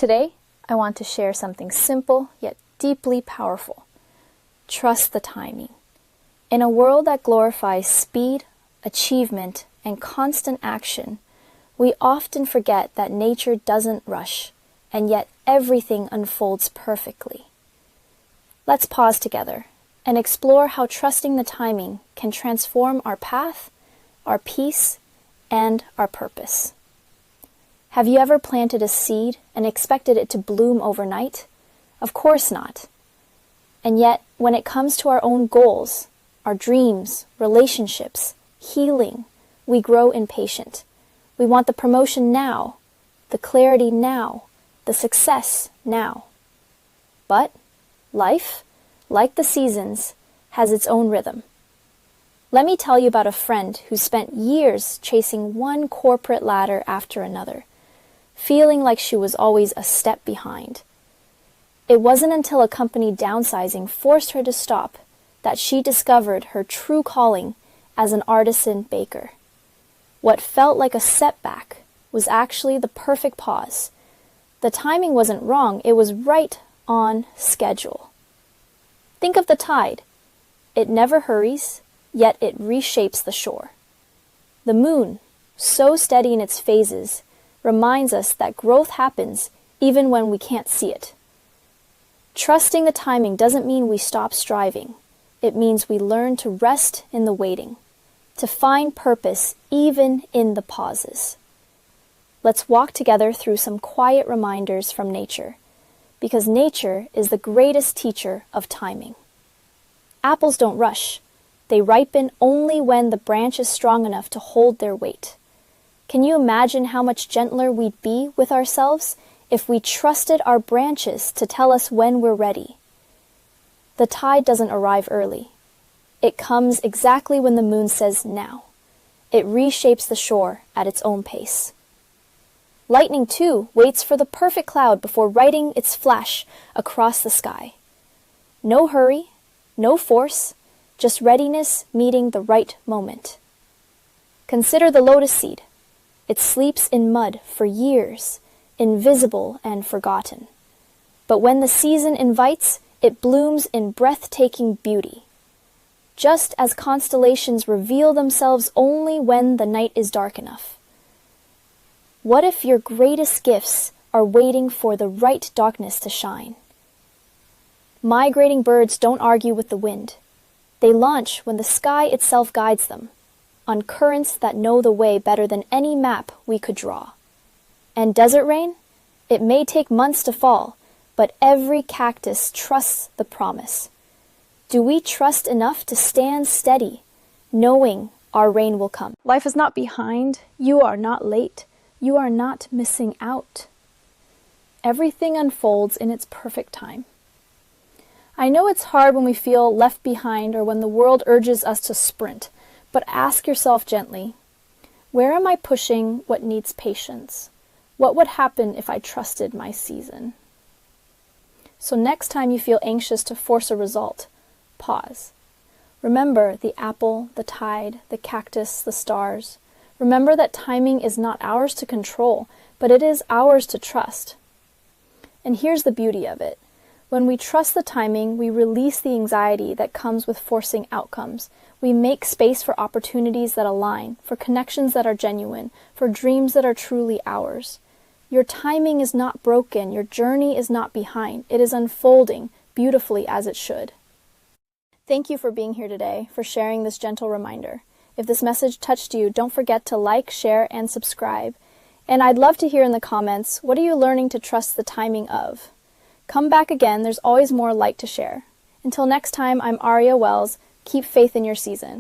Today, I want to share something simple yet deeply powerful. Trust the timing. In a world that glorifies speed, achievement, and constant action, we often forget that nature doesn't rush, and yet everything unfolds perfectly. Let's pause together and explore how trusting the timing can transform our path, our peace, and our purpose. Have you ever planted a seed and expected it to bloom overnight? Of course not. And yet, when it comes to our own goals, our dreams, relationships, healing, we grow impatient. We want the promotion now, the clarity now, the success now. But life, like the seasons, has its own rhythm. Let me tell you about a friend who spent years chasing one corporate ladder after another, feeling like she was always a step behind. It wasn't until a company downsizing forced her to stop that she discovered her true calling as an artisan baker. What felt like a setback was actually the perfect pause. The timing wasn't wrong, it was right on schedule. Think of the tide. It never hurries, yet it reshapes the shore. The moon, so steady in its phases, reminds us that growth happens even when we can't see it. Trusting the timing doesn't mean we stop striving. It means we learn to rest in the waiting, to find purpose even in the pauses. Let's walk together through some quiet reminders from nature, because nature is the greatest teacher of timing. Apples don't rush. They ripen only when the branch is strong enough to hold their weight. Can you imagine how much gentler we'd be with ourselves if we trusted our branches to tell us when we're ready? The tide doesn't arrive early. It comes exactly when the moon says now. It reshapes the shore at its own pace. Lightning, too, waits for the perfect cloud before writing its flash across the sky. No hurry, no force, just readiness meeting the right moment. Consider the lotus seed. It sleeps in mud for years, invisible and forgotten. But when the season invites, it blooms in breathtaking beauty. Just as constellations reveal themselves only when the night is dark enough. What if your greatest gifts are waiting for the right darkness to shine? Migrating birds don't argue with the wind. They launch when the sky itself guides them, on currents that know the way better than any map we could draw. And desert rain? It may take months to fall, but every cactus trusts the promise. Do we trust enough to stand steady, knowing our rain will come? Life is not behind. You are not late. You are not missing out. Everything unfolds in its perfect time. I know it's hard when we feel left behind or when the world urges us to sprint, but ask yourself gently, where am I pushing what needs patience? What would happen if I trusted my season? So next time you feel anxious to force a result, pause. Remember the apple, the tide, the cactus, the stars. Remember that timing is not ours to control, but it is ours to trust. And here's the beauty of it. When we trust the timing, we release the anxiety that comes with forcing outcomes. We make space for opportunities that align, for connections that are genuine, for dreams that are truly ours. Your timing is not broken. Your journey is not behind. It is unfolding beautifully as it should. Thank you for being here today, for sharing this gentle reminder. If this message touched you, don't forget to like, share, and subscribe. And I'd love to hear in the comments, what are you learning to trust the timing of? Come back again, there's always more light to share. Until next time, I'm Aria Wells. Keep faith in your season.